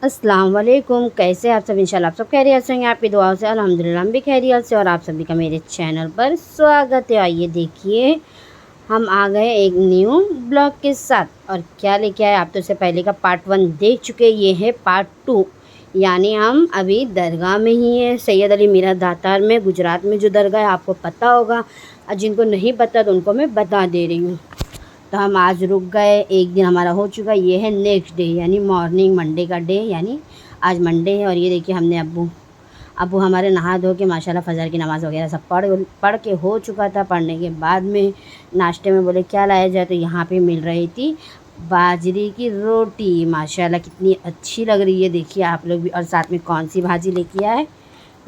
अस्सलाम वालेकुम। कैसे आप सब? इंशाल्लाह आप सब खैरियत से होंगे, आपकी दुआओं से अल्हम्दुलिल्लाह हम भी खैरियत से। और आप सभी का मेरे चैनल पर स्वागत है। आइए देखिए, हम आ गए एक न्यू ब्लॉग के साथ। और क्या लेके आए, आप तो इससे पहले का पार्ट 1 देख चुके, ये है पार्ट 2। यानी हम अभी दरगाह में ही हैं, सैयद अली मीरा दातार में, गुजरात में जो दरगाह है आपको पता होगा, और जिनको नहीं पता तो उनको मैं बता दे रही हूँ। तो हम आज रुक गए, एक दिन हमारा हो चुका। ये है नेक्स्ट डे यानी मॉर्निंग, मंडे का डे, यानी आज मंडे है। और ये देखिए, हमने अब्बू अब्बू हमारे नहा धो के माशाल्लाह फ़जर की नमाज़ वगैरह सब पढ़ के हो चुका था। पढ़ने के बाद में नाश्ते में बोले क्या लाया जाए, तो यहाँ पे मिल रही थी बाजरे की रोटी। माशाल्लाह कितनी अच्छी लग रही है, देखिए आप लोग भी। और साथ में कौन सी भाजी लेके आए,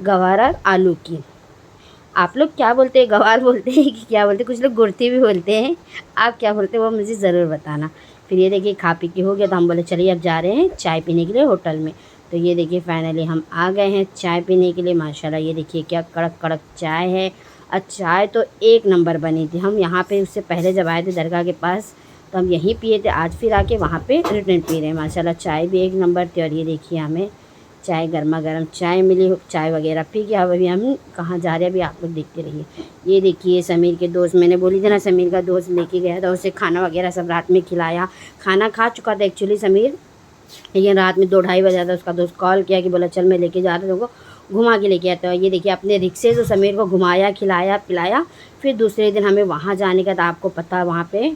गवार और आलू की। आप लोग क्या बोलते हैं, गवार बोलते हैं कि क्या बोलते हैं? कुछ लोग गुड़ती भी बोलते हैं। आप क्या बोलते हैं वो मुझे ज़रूर बताना। फिर ये देखिए, खा पी के हो गया तो हम बोले चलिए अब जा रहे हैं चाय पीने के लिए होटल में। तो ये देखिए फाइनली हम आ गए हैं चाय पीने के लिए। माशाल्लाह ये देखिए क्या कड़क कड़क चाय है। और चाय तो एक नंबर बनी थी। हम यहाँ पे उससे पहले जब आए थे दरगाह के पास तो हम यहीं पिए थे, आज फिर आके वहाँ पे रिटर्न पी रहे हैं। माशाल्लाह चाय भी एक नंबर थी। और ये देखिए हमें चाय, गर्मा गर्म चाय मिली। चाय वगैरह पी के अब अभी हम कहाँ जा रहे हैं अभी आप लोग देखते रहिए। ये देखिए समीर के दोस्त, मैंने बोली थी ना समीर का दोस्त लेके गया था, उसे खाना वगैरह सब रात में खिलाया। खाना खा चुका था एक्चुअली समीर, लेकिन रात में 2-2:30 बजा था। उसका दोस्त कॉल किया कि बोला चल मैं लेके जा रहा हूँ, घुमा के लेके आता हूँ। ये देखिए अपने रिक्शे से समीर को घुमाया, खिलाया पिलाया। फिर दूसरे दिन हमें वहाँ जाने का था, आपको पता है वहाँ पे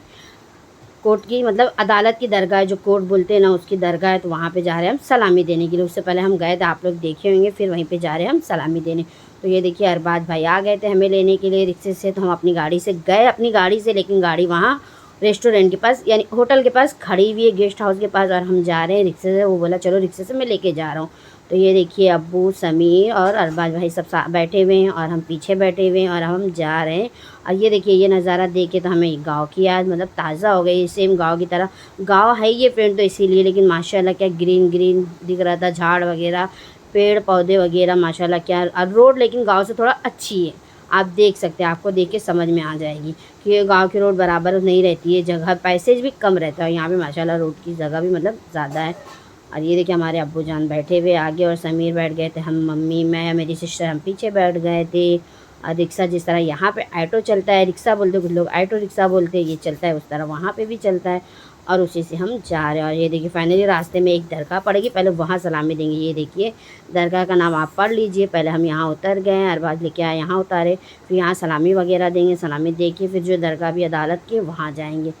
कोर्ट की, मतलब अदालत की दरगाह है, जो कोर्ट बोलते हैं ना उसकी दरगाह है। तो वहाँ पे जा रहे हैं हम सलामी देने के लिए। उससे पहले हम गए थे, आप लोग देखे होंगे। फिर वहीं पे जा रहे हैं हम सलामी देने। तो ये देखिए अरबाज भाई आ गए थे हमें लेने के लिए रिक्शे से। तो हम अपनी गाड़ी से गए, अपनी गाड़ी से, लेकिन गाड़ी वहाँ रेस्टोरेंट के पास यानी होटल के पास खड़ी हुई है, गेस्ट हाउस के पास। और हम जा रहे हैं रिक्शे से। वो बोला चलो रिक्शे से मैं लेके जा रहा हूँ। तो ये देखिए अब्बू, समीर और अरबाज भाई सब बैठे हुए हैं और हम पीछे बैठे हुए हैं और हम जा रहे हैं। और ये देखिए ये नज़ारा देख के तो हमें गाँव की याद मतलब ताज़ा हो गई, सेम गाँव की तरह। गाँव है ये फ्रेंड तो इसीलिए, लेकिन माशाल्लाह क्या ग्रीन ग्रीन दिख रहा था, झाड़ वगैरह, पेड़ पौधे वगैरह माशाल्लाह क्या। और रोड लेकिन गाँव से थोड़ा अच्छी है, आप देख सकते हैं, आपको देख के समझ में आ जाएगी कि ये गाँव की रोड बराबर नहीं रहती है, जगह पैसेज भी कम रहता है। यहाँ पे माशाल्लाह रोड की जगह भी मतलब ज़्यादा है। और ये देखिए हमारे अब्बू जान बैठे हुए आगे और समीर बैठ गए थे, हम मम्मी मैं मेरी सिस्टर हम पीछे बैठ गए थे। और रिक्शा जिस तरह यहाँ पे ऑटो चलता है, रिक्शा बोलते कुछ लोग ऑटो रिक्शा बोलते हैं, ये चलता है उस तरह वहाँ पे भी चलता है। और उसी से हम जा रहे हैं। और ये देखिए फाइनली रास्ते में एक दरगाह पड़ेगी, पहले वहाँ सलामी देंगे। ये देखिए दरगाह का नाम आप पढ़ लीजिए। पहले हम यहाँ उतर गए, अरबाज लेके आए, यहाँ उतारे, फिर यहाँ सलामी वगैरह देंगे। सलामी दे के फिर जो दरगाह भी अदालत के वहाँ जाएंगे।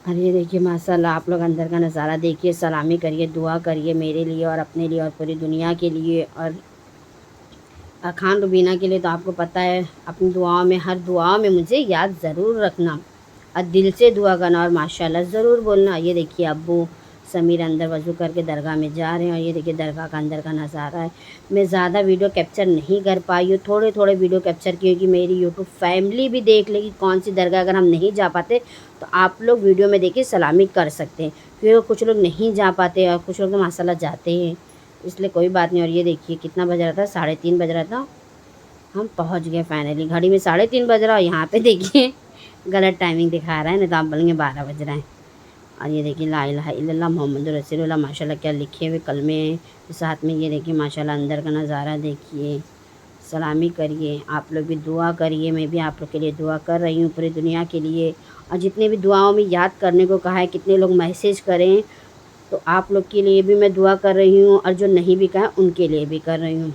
और ये देखिए माशाल्लाह आप लोग अंदर का नज़ारा देखिए, सलामी करिए, दुआ करिए मेरे लिए और अपने लिए और पूरी दुनिया के लिए। और खान रुबीना के लिए तो आपको पता है, अपनी दुआओं में, हर दुआओं में मुझे याद ज़रूर रखना और दिल से दुआ करना और माशाल्लाह ज़रूर बोलना। ये देखिए अब्बू समीर अंदर वज़ू करके दरगाह में जा रहे हैं। और ये देखिए दरगाह का अंदर का नज़ारा है। मैं ज़्यादा वीडियो कैप्चर नहीं कर पाई हूँ, थोड़े थोड़े वीडियो कैप्चर किए कि मेरी यूट्यूब फैमिली भी देख लेगी कौन सी दरगाह। अगर हम नहीं जा पाते तो आप लोग वीडियो में देखिए सलामी कर सकते हैं, क्योंकि कुछ लोग नहीं जा पाते और कुछ लोग तो माशाल्लाह जाते हैं, इसलिए कोई बात नहीं। और ये देखिए कितना बज रहा था, 3:30 बज रहा था। हम पहुंच गए फाइनली, घड़ी में 3:30 बज रहा है, यहाँ पे देखिए गलत टाइमिंग दिखा रहा है, नहीं तो आप बोलेंगे 12 बज रहे हैं। और ये देखिए ला इलाहा इल्लल्लाह मोहम्मद रसूलुल्लाह माशाल्लाह क्या लिखे हुए कलमे हैं साथ में। ये देखिए माशाल्लाह अंदर का नज़ारा देखिए, सलामी करिए, आप लोग भी दुआ करिए। मैं भी आप लोग के लिए दुआ कर रही हूँ, पूरी दुनिया के लिए। और जितने भी दुआओं में याद करने को कहा है, कितने लोग मैसेज करें, तो आप लोग के लिए भी मैं दुआ कर रही हूँ और जो नहीं भी कहा उनके लिए भी कर रही हूँ।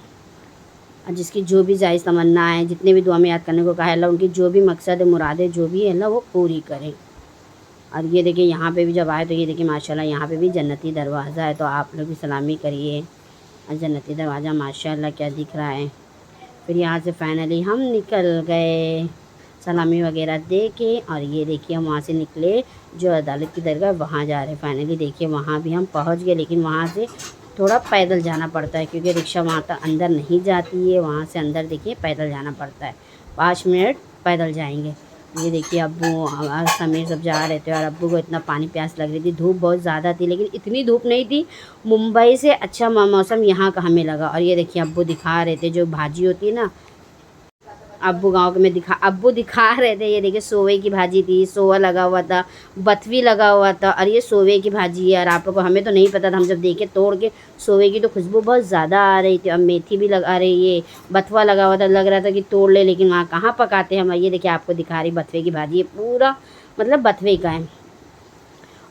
और जिसकी जो भी जायज़ तमन्ना है, जितने भी दुआ में याद करने को कहा है, अल्लाह उनकी जो भी मकसद मुरादें जो भी है अल्लाह वो पूरी करें। और ये देखिए यहाँ पे भी जब आए तो ये देखिए माशाल्लाह यहाँ पे भी जन्नती दरवाज़ा है, तो आप लोग भी सलामी करिए। और जन्नती दरवाज़ा माशाल्लाह क्या दिख रहा है। फिर यहाँ से फाइनली हम निकल गए सलामी वगैरह दे के। और ये देखिए हम वहाँ से निकले, जो अदालत की दरगाह वहाँ जा रहे हैं। फाइनली देखिए वहाँ भी हम पहुँच गए, लेकिन वहाँ से थोड़ा पैदल जाना पड़ता है, क्योंकि रिक्शा वहाँ तक अंदर नहीं जाती है। वहाँ से अंदर देखिए पैदल जाना पड़ता है, 5 मिनट पैदल जाएंगे। ये देखिए अब्बू और समीर सब जा रहे थे और अब्बू को इतना पानी प्यास लग रही थी, धूप बहुत ज़्यादा थी, लेकिन इतनी धूप नहीं थी। मुंबई से अच्छा मौसम यहाँ का हमें लगा। और ये देखिए अब्बू दिखा रहे थे जो भाजी होती है ना, अब्बू गाँव में अब्बू दिखा रहे थे। ये देखिए सोवे की भाजी थी, सोवा लगा हुआ था, बथवी लगा हुआ था और ये सोवे की भाजी है। और आप लोग को हमें तो नहीं पता था, हम जब देखे तोड़ के सोवे की तो खुशबू बहुत ज़्यादा आ रही थी और मेथी भी लगा रही है, बथवा लगा हुआ था, लग रहा था कि तोड़ ले, लेकिन वहाँ कहाँ पकाते हम। ये देखिए आपको दिखा रही बथवे की भाजी, ये पूरा मतलब बथवे का है।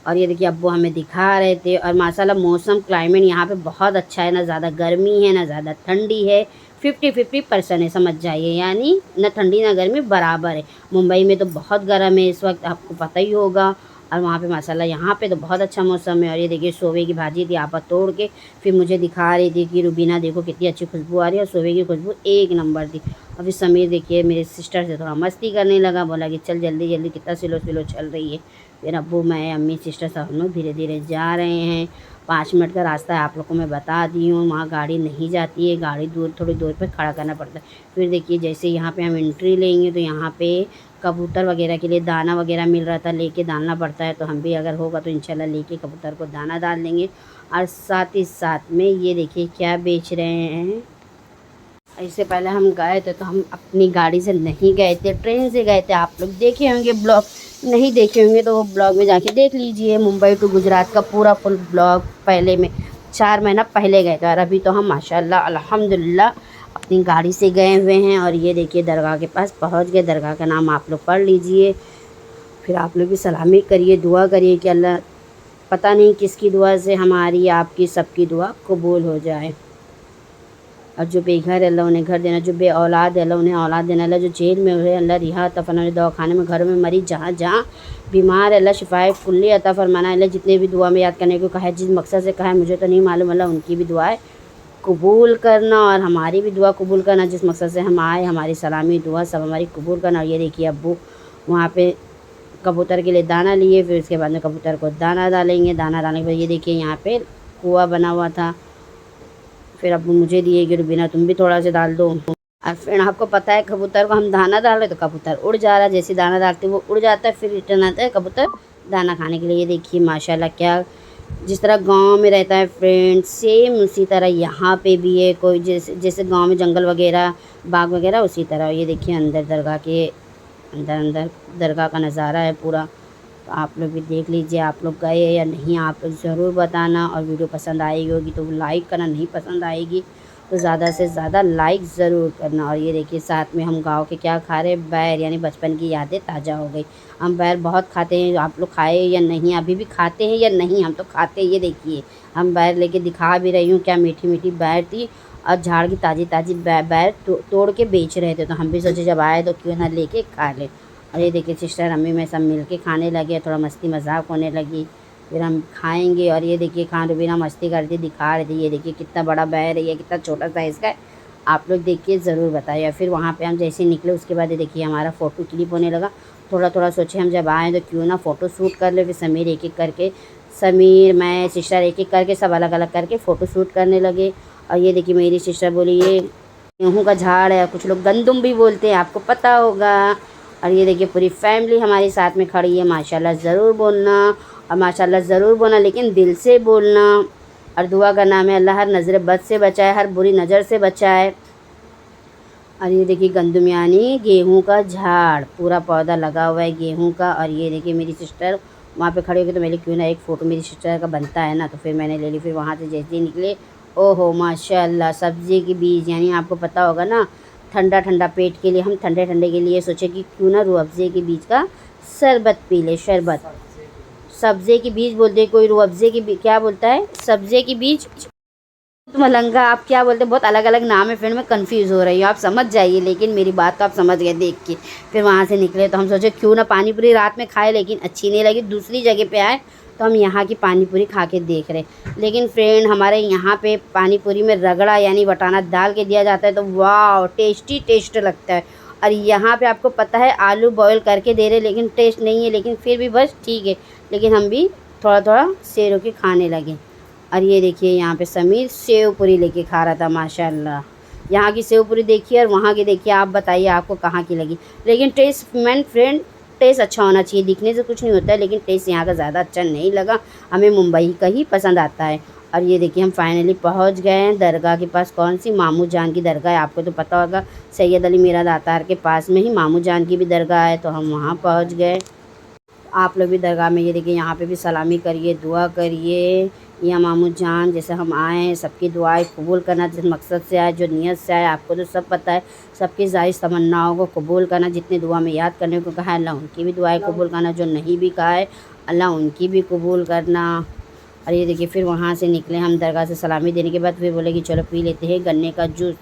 और ये देखिए अब्बू हमें दिखा रहे थे। और माशाल्लाह मौसम क्लाइमेट यहाँ पे बहुत अच्छा है, ना ज़्यादा गर्मी है ना ज़्यादा ठंडी है, 50-50% है, समझ जाइए, यानी न ठंडी ना गर्मी बराबर है। मुंबई में तो बहुत गर्म है इस वक्त, आपको पता ही होगा। और वहाँ पे माशाल्लाह यहाँ पे तो बहुत अच्छा मौसम है। और ये देखिए सोवे की भाजी थी, आपा तोड़ के फिर मुझे दिखा रही थी कि रुबीना देखो कितनी अच्छी खुशबू आ रही है, और सोवे की खुशबू एक नंबर थी। और फिर समीर देखिए मेरे सिस्टर से थोड़ा मस्ती करने लगा, बोला कि चल जल्दी जल्दी, कितना स्लो स्लो चल रही है। फिर अब्बू मैं अम्मी सिस्टर सब हम लोग धीरे धीरे जा रहे हैं। 5 मिनट का रास्ता है, आप लोग को मैं बता दी हूँ। वहाँ गाड़ी नहीं जाती है, गाड़ी दूर थोड़ी दूर पे खड़ा करना पड़ता है। फिर देखिए जैसे यहाँ पे हम एंट्री लेंगे तो यहाँ पे कबूतर वगैरह के लिए दाना वगैरह मिल रहा था, लेके डालना पड़ता है। तो हम भी अगर होगा तो इंशाल्लाह लेके कबूतर को दाना डाल देंगे। और साथ ही साथ में ये देखिए क्या बेच रहे हैं। इससे पहले हम गए थे तो हम अपनी गाड़ी से नहीं गए थे, ट्रेन से गए थे। आप लोग देखे होंगे ब्लॉग, नहीं देखे होंगे तो वो ब्लॉग में जाके देख लीजिए। मुंबई टू गुजरात का पूरा फुल ब्लॉग पहले में 4 महीना पहले गए थे। और अभी तो हम माशाल्लाह अल्हम्दुलिल्लाह अपनी गाड़ी से गए हुए हैं। और ये देखिए दरगाह के पास पहुंच गए। दरगाह का नाम आप लोग पढ़ लीजिए, फिर आप लोग भी सलामी करिए, दुआ करिए कि अल्लाह, पता नहीं किसकी दुआ से हमारी आपकी सबकी दुआ कबूल हो जाए। और जो बेघर है अल्लाह उन्हें घर देना, जो बे औलाद है अल्लाह उन्हें औलाद देना, अल्लाह जो जेल में हुए अल्लाह रिहा अता फरमाना, दवाखाने में घरों में मरीज जहाँ जहाँ बीमार है अल्लाह शिफाए कुल्ली अता फरमाना। अल्लाह जितने भी दुआ में याद करने को कहा है, जिस मकसद से कहा है मुझे तो नहीं मालूम, अल्लाह उनकी भी दुआएं कबूल करना और हमारी भी दुआ कबूल करना। जिस मकसद से हम आए हमारी सलामी दुआ सब हमारी कबूल करना। और ये देखिए अब्बू वहाँ पे कबूतर के लिए दाना लिए, फिर उसके बाद में कबूतर को दाना डालेंगे। दाना डालने के बाद ये देखिए यहाँ पे कुआँ बना हुआ था, फिर अब्बू मुझे दिए कि रुबीना तुम भी थोड़ा सा डाल दो। और फिर आपको पता है कबूतर को हम दाना डाल रहे तो कबूतर उड़ जा रहा है, जैसे दाना डालते वो उड़ जाता है, फिर रिटर्न आता है कबूतर दाना खाने के लिए। ये देखिए माशाल्लाह क्या, जिस तरह गांव में रहता है फ्रेंड्स सेम उसी तरह यहाँ पे भी है। कोई जैसे जैसे गांव में जंगल वगैरह बाग वगैरह उसी तरह। ये देखिए अंदर दरगाह के अंदर दरगाह का नज़ारा है पूरा। तो आप लोग भी देख लीजिए, आप लोग गए या नहीं आप लोग ज़रूर बताना। और वीडियो पसंद आएगी होगी तो लाइक करना, नहीं पसंद आएगी तो ज़्यादा से ज़्यादा लाइक ज़रूर करना। और ये देखिए साथ में हम गाँव के क्या खा रहे, बैर, यानी बचपन की यादें ताज़ा हो गई। हम बैर बहुत खाते हैं, आप लोग खाए या नहीं, अभी भी खाते हैं या नहीं, हम तो खाते हैं। ये देखिए हम बैर लेके दिखा भी रही हूँ, क्या मीठी मीठी बैर थी और झाड़ की ताज़ी ताज़ी बैर तोड़ के बेच रहे थे। तो हम भी सोचे जब आए तो क्यों ना लेके खा लें। और ये देखिए सिस्टर अम्मी में सब मिल के खाने लगे, थोड़ा मस्ती मजाक होने लगी, फिर हम खाएंगे। और ये देखिए खान रुबीना मस्ती करती दिखा रही थी। ये देखिए कितना बड़ा बैर है, ये कितना छोटा साइज़ का है, आप लोग देखिए ज़रूर बताइए। फिर वहाँ पे हम जैसे निकले उसके बाद ये देखिए हमारा फ़ोटो क्लिक होने लगा। थोड़ा थोड़ा सोचे हम जब आएँ तो क्यों ना फ़ोटो शूट कर ले। फिर समीर एक एक करके, समीर मैं सिस्टर एक एक करके सब अलग अलग करके फ़ोटो शूट करने लगे। और ये देखिए मेरी सिस्टर बोली ये गेहूँ का झाड़ है, कुछ लोग गंदुम भी बोलते हैं, आपको पता होगा। और ये देखिए पूरी फैमिली हमारे साथ में खड़ी है। माशाल्लाह ज़रूर बोलना, और माशाल्लाह ज़रूर बोलना, लेकिन दिल से बोलना। और दुआ का नाम है अल्लाह हर नज़र बद से बचाए, हर बुरी नज़र से बचाए। और ये देखिए गंदुम यानी गेहूं का झाड़, पूरा पौधा लगा हुआ है गेहूं का। और ये देखिए मेरी सिस्टर वहाँ पे खड़ी होगी तो मेरे क्यों ना एक फ़ोटो मेरी सिस्टर का बनता है ना, तो फिर मैंने ले ली। फिर वहाँ से जैसे ही निकले, ओहो माशाल्लाह सब्ज़ी के बीज, यानी आपको पता होगा ना ठंडा ठंडा पेट के लिए, हम ठंडे ठंडे के लिए सोचे कि क्यों ना रूह अफ़ज़े के बीज का शरबत पी ले। शरबत सब्ज़े के बीज बोलते हैं, कोई रूह अफ़ज़े के क्या बोलता है, सब्ज़े के बीज, मलंगा आप क्या बोलते हैं, बहुत अलग अलग नाम है। फिर मैं कंफ्यूज हो रही हूँ, आप समझ जाइए, लेकिन मेरी बात तो आप समझ गए देख के। फिर वहाँ से निकले तो हम सोचे क्यों ना पानी पूरी रात में खाए, लेकिन अच्छी नहीं लगी। दूसरी जगह पे आए तो हम यहाँ की पानी पूरी खा के देख रहे। लेकिन फ्रेंड हमारे यहाँ पे पानी पूरी में रगड़ा यानी वटाना डाल के दिया जाता है, तो वाह टेस्टी टेस्ट लगता है। और यहाँ पे आपको पता है आलू बॉयल करके दे रहे, लेकिन टेस्ट नहीं है, लेकिन फिर भी बस ठीक है। लेकिन हम भी थोड़ा थोड़ा शेरों के खाने लगे। और ये देखिए यहाँ पे समीर सेव पूरी लेके खा रहा था। माशाल्लाह यहाँ की सेव पूरी देखिए और वहाँ की देखिए, आप बताइए आपको कहाँ की लगी। लेकिन टेस्ट मैन फ्रेंड टेस्ट अच्छा होना चाहिए, दिखने से कुछ नहीं होता है, लेकिन टेस्ट यहाँ का ज़्यादा अच्छा नहीं लगा, हमें मुंबई का ही पसंद आता है। और ये देखिए हम फाइनली पहुंच गए हैं दरगाह के पास। कौन सी? मामू जान की दरगाह है, आपको तो पता होगा। सैयद अली मीरा दातार के पास में ही मामू जान की भी दरगाह है, तो हम वहाँ पहुँच गए। आप लोग भी दरगाह में ये देखिए यहाँ पे भी सलामी करिए, दुआ करिए। या मामू जान जैसे हम आए हैं, सबकी दुआएं कबूल करना, जिस मकसद से आए, जो नीयत से आए, आपको तो सब पता है। सबकी जायज़ तमन्नाओं को कबूल करना, जितने दुआ में याद करने को कहा है अल्लाह उनकी भी दुआएं कबूल करना, जो नहीं भी कहा है अल्लाह उनकी भी कबूल करना। और ये देखिए फिर वहाँ से निकले हम दरगाह से सलामी देने के बाद, फिर बोले कि चलो पी लेते हैं गन्ने का जूस।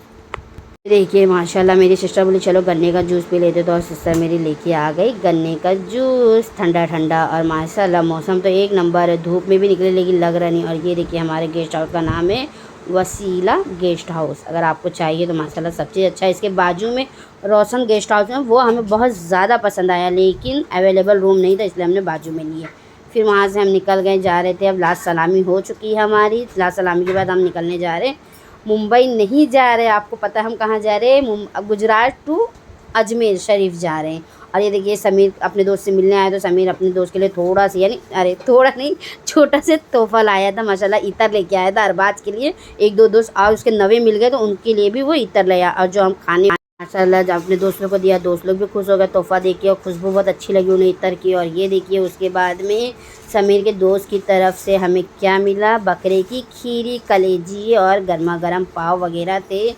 देखिए माशाल्लाह मेरी सिस्टर बोली चलो गन्ने का जूस पी लेते, तो और सिस्टर मेरी लेके आ गई गन्ने का जूस ठंडा ठंडा। और माशाल्लाह मौसम तो एक नंबर है, धूप में भी निकले लेकिन लग रहा नहीं। और ये देखिए हमारे गेस्ट हाउस का नाम है वसीला गेस्ट हाउस। अगर आपको चाहिए तो माशाल्लाह सब चीज़ अच्छा है। इसके बाजू में रोशन गेस्ट हाउस है, वो हमें बहुत ज़्यादा पसंद आया, लेकिन अवेलेबल रूम नहीं था, इसलिए हमने बाजू में लिए। फिर वहाँ से हम निकल गए, जा रहे थे। अब लास्ट सलामी हो चुकी है हमारी। लास्ट सलामी के बाद हम निकलने जा रहे हैं। मुंबई नहीं जा रहे, आपको पता है हम कहाँ जा रहे हैं? गुजरात टू अजमेर शरीफ जा रहे हैं। और ये देखिए समीर अपने दोस्त से मिलने आया, तो समीर अपने दोस्त के लिए थोड़ा सा, यानी अरे थोड़ा नहीं, छोटा से तोहफ़ा लाया था। माशाल्लाह इतर लेके आया था अरबाज के लिए। एक दो दोस्त और उसके नवे मिल गए, तो उनके लिए भी वो इतर लाया। और जो हम खाने माशाल्लाह जब अपने दोस्त लोग को दिया, दोस्त लोग भी खुश हो गए तोहफ़ा देख के, और खुशबू बहुत अच्छी लगी उन्हें इतर की। और ये देखिए उसके बाद में समीर के दोस्त की तरफ से हमें क्या मिला? बकरे की खीरी, कलेजी और गर्मा गर्म पाव वगैरह थे।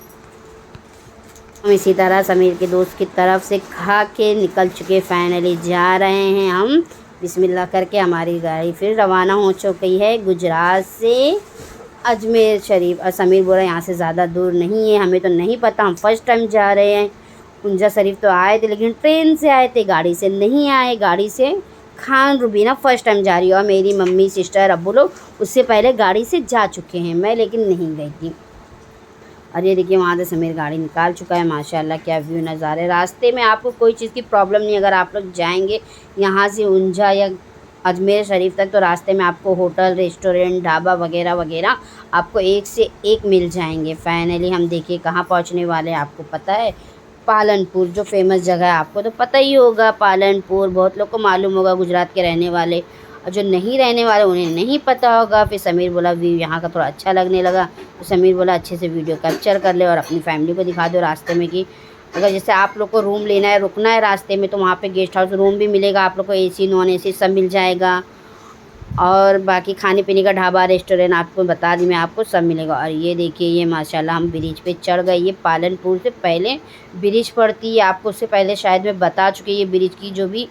हम इसी तरह समीर के दोस्त की तरफ से खा के निकल चुके। फाइनली जा रहे हैं हम बिस्मिल्लाह करके। हमारी गाड़ी फिर रवाना हो चुकी है गुजरात से अजमेर शरीफ। और समीर बोला यहाँ से ज़्यादा दूर नहीं है, हमें तो नहीं पता, हम फर्स्ट टाइम जा रहे हैं। कुंजा शरीफ तो आए थे लेकिन ट्रेन से आए थे, गाड़ी से नहीं आए। गाड़ी से खान रुबीना फ़र्स्ट टाइम जा रही है, और मेरी मम्मी सिस्टर अब्बू लोग उससे पहले गाड़ी से जा चुके हैं, मैं लेकिन नहीं गई थी। और ये देखिए वहाँ से समीर गाड़ी निकाल चुका है। माशाल्लाह क्या व्यू नज़ारे। रास्ते में आपको कोई चीज़ की प्रॉब्लम नहीं। अगर आप लोग जाएंगे यहाँ से उंझा या अजमेर शरीफ तक, तो रास्ते में आपको होटल, रेस्टोरेंट, ढाबा वगैरह वगैरह आपको एक से एक मिल जाएंगे। फाइनली हम देखिए कहाँ पहुँचने वाले हैं, आपको पता है? पालनपुर, जो फेमस जगह है, आपको तो पता ही होगा। पालनपुर बहुत लोग को मालूम होगा, गुजरात के रहने वाले, और जो नहीं रहने वाले उन्हें नहीं पता होगा। फिर समीर बोला व्यू यहाँ का थोड़ा अच्छा लगने लगा, तो समीर बोला अच्छे से वीडियो कैप्चर कर ले और अपनी फैमिली को दिखा दो रास्ते में कि अगर जैसे आप लोग को रूम लेना है, रुकना है रास्ते में, तो वहाँ पे गेस्ट हाउस रूम भी मिलेगा आप लोग को, एसी नॉन एसी सब मिल जाएगा। और बाकी खाने पीने का ढाबा, रेस्टोरेंट आपको बता दी मैं, आपको सब मिलेगा। और ये देखिए ये माशाल्लाह हम ब्रिज पे चढ़ गए। ये पालनपुर से पहले ब्रिज पड़ती है, आपको उससे पहले शायद मैं बता चुकी। ये ब्रिज की जो भी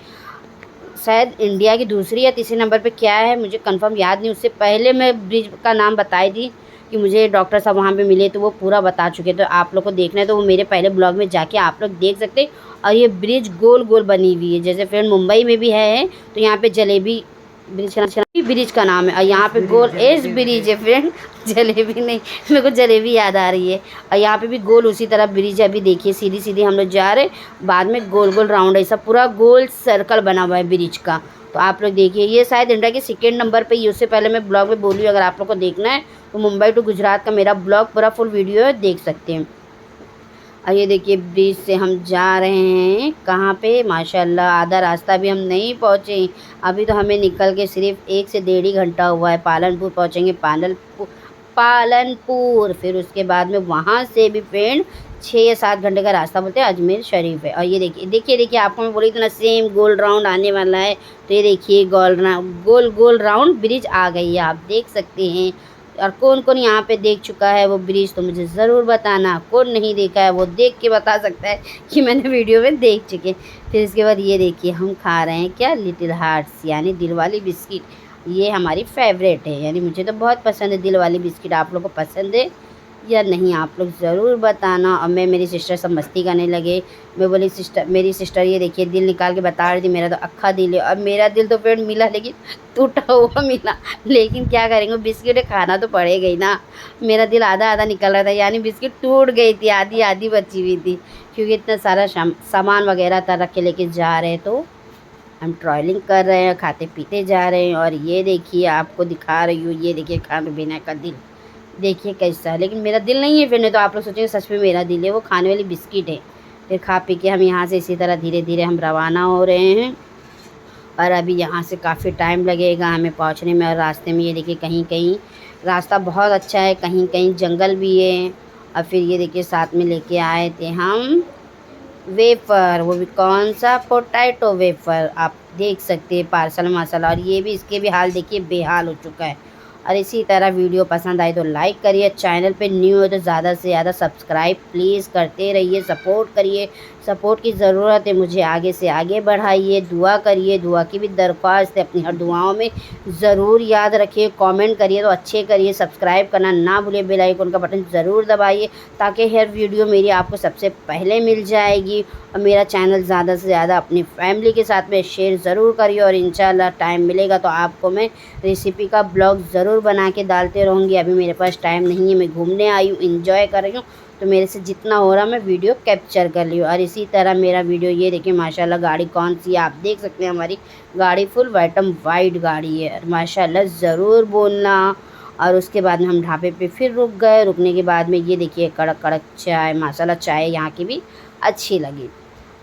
शायद इंडिया की दूसरी या तीसरे नंबर पे क्या है, मुझे कंफर्म याद नहीं। उससे पहले मैं ब्रिज का नाम बताई थी कि मुझे डॉक्टर साहब वहाँ पे मिले, तो वो पूरा बता चुके। तो आप लोग को देखना है तो वो मेरे पहले ब्लॉग में जाके आप लोग देख सकते हैं। और ये ब्रिज गोल गोल बनी हुई है, जैसे फ्रेंड मुंबई में भी है, तो यहाँ पे जलेबी ब्रिज का नाम है। और यहाँ पे गोल एस ब्रिज है फ्रेंड, जलेबी नहीं, मेरे को जलेबी याद आ रही है। और यहाँ पे भी गोल उसी तरह ब्रिज है। अभी देखिए सीधी सीधी हम लोग जा रहे हैं, बाद में गोल गोल राउंड है, सब पूरा गोल सर्कल बना हुआ है ब्रिज का। तो आप लोग देखिए ये शायद इंडिया के सेकेंड नंबर पे ही। उससे पहले मैं ब्लॉग में बोली, अगर आप लोग को देखना है तो मुंबई टू गुजरात का मेरा ब्लॉग पूरा फुल वीडियो है, देख सकते हैं। और ये देखिए ब्रिज से हम जा रहे हैं कहाँ पे? माशाल्लाह आधा रास्ता भी हम नहीं पहुँचे, अभी तो हमें निकल के सिर्फ 1 से 1.5 ही घंटा हुआ है। पालनपुर पहुँचेंगे, पालनपुर फिर उसके बाद में वहाँ से भी फ्रेंड 6 या 7 घंटे का रास्ता बोलते हैं अजमेर शरीफ है। और ये देखिए देखिए देखिए आपको मैं बोली थी ना सेम गोल राउंड आने वाला है। तो ये देखिए गोल गोल राउंड ब्रिज आ गई है, आप देख सकते हैं। और कौन कौन यहाँ पे देख चुका है वो ब्रिज, तो मुझे ज़रूर बताना। कौन नहीं देखा है वो देख के बता सकता है कि मैंने वीडियो में देख चुके। फिर इसके बाद ये देखिए हम खा रहे हैं क्या? लिटिल हार्ट्स यानी दिल वाली बिस्किट। ये हमारी फेवरेट है, यानी मुझे तो बहुत पसंद है दिल वाली बिस्किट। आप लोग को पसंद है या नहीं आप लोग ज़रूर बताना। और मैं मेरी सिस्टर सब मस्ती करने लगे। मैं बोली मेरी सिस्टर ये देखिए दिल निकाल के बता रही थी मेरा तो अक्खा दिल है। और मेरा दिल तो फ्रेंड मिला लेकिन टूटा हुआ मिला, लेकिन क्या करेंगे, बिस्किट खाना तो पड़ेगा ही ना। मेरा दिल आधा आधा निकल रहा था, यानी बिस्किट टूट गई थी, आधी आधी बची हुई थी, क्योंकि इतना सारा सामान वगैरह था रख के लेके जा रहे। तो हम ट्रॉलिंग कर रहे हैं, खाते पीते जा रहे हैं। और ये देखिए आपको दिखा रही हूँ, ये देखिए खाने पीने का दिल देखिए कैसा है, लेकिन मेरा दिल नहीं है फिर। नहीं तो आप लोग सोचेंगे सच में मेरा दिल है, वो खाने वाली बिस्किट है। फिर खा पी के हम यहाँ से इसी तरह धीरे धीरे हम रवाना हो रहे हैं। और अभी यहाँ से काफ़ी टाइम लगेगा हमें पहुँचने में। और रास्ते में ये देखिए कहीं कहीं रास्ता बहुत अच्छा है, कहीं कहीं जंगल भी है। और फिर ये देखिए साथ में लेके आए थे हम वेफ़र, वो भी कौन सा, पोटैटो वेफ़र। आप देख सकते हैं पार्सल माशाल्लाह। और ये भी, इसके भी हाल देखिए बेहाल हो चुका है। और इसी तरह वीडियो पसंद आई तो लाइक करिए, चैनल पे न्यू है तो ज़्यादा से ज़्यादा सब्सक्राइब प्लीज़ करते रहिए, सपोर्ट करिए। सपोर्ट की ज़रूरत है मुझे, आगे से आगे बढ़ाइए, दुआ करिए, दुआ की भी दरख्वास्त है, अपनी हर दुआओं में ज़रूर याद रखिए। कमेंट करिए तो अच्छे करिए, सब्सक्राइब करना ना भूलिए, बेल आइकन का बटन ज़रूर दबाइए ताकि हर वीडियो मेरी आपको सबसे पहले मिल जाएगी। और मेरा चैनल ज़्यादा से ज़्यादा अपनी फैमिली के साथ में शेयर ज़रूर करिए। और इंशाल्लाह टाइम मिलेगा तो आपको मैं रेसिपी का ब्लॉग ज़रूर बना के डालते रहूँगी। अभी मेरे पास टाइम नहीं है, मैं घूमने आई हूँ, इंजॉय कर रही हूँ, तो मेरे से जितना हो रहा मैं वीडियो कैप्चर कर ली हूँ। और इसी तरह मेरा वीडियो, ये देखिए माशाल्लाह गाड़ी कौन सी है आप देख सकते हैं, हमारी गाड़ी फुल वाइट गाड़ी है माशाल्लाह, ज़रूर बोलना। और उसके बाद में हम ढाबे पे फिर रुक गए। रुकने के बाद में ये देखिए कड़क कड़क चाय, माशाल्लाह चाय यहाँ की भी अच्छी लगी।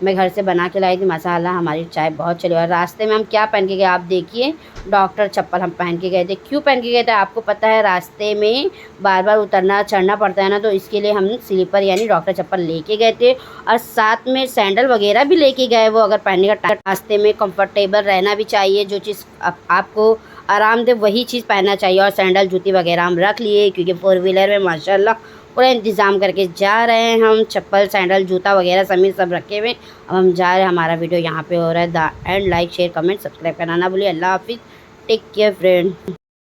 मैं घर से बना के लाई थी, माशाल्लाह हमारी चाय बहुत चली। और रास्ते में हम क्या पहन के गए आप देखिए, डॉक्टर चप्पल हम पहन के गए थे। क्यों पहन के गए थे आपको पता है, रास्ते में बार बार उतरना चढ़ना पड़ता है ना, तो इसके लिए हम स्लीपर यानी डॉक्टर चप्पल लेके गए थे। और साथ में सैंडल वगैरह भी लेके गए, वो अगर पहनने का रास्ते में कंफर्टेबल रहना भी चाहिए। जो चीज़ आपको आराम दे वही चीज़ पहनना चाहिए। और सैंडल जूती वगैरह हम रख लिए, क्योंकि 4 व्हीलर में माशाल्लाह पूरा इंतज़ाम करके जा रहे हैं हम। चप्पल सैंडल जूता वगैरह समेत सब रखे हुए। अब हम जा रहे हैं, हमारा वीडियो यहाँ पे हो रहा है। The end, like share comment subscribe करना ना भूलिए। अल्लाह हाफिज़, टेक केयर फ्रेंड।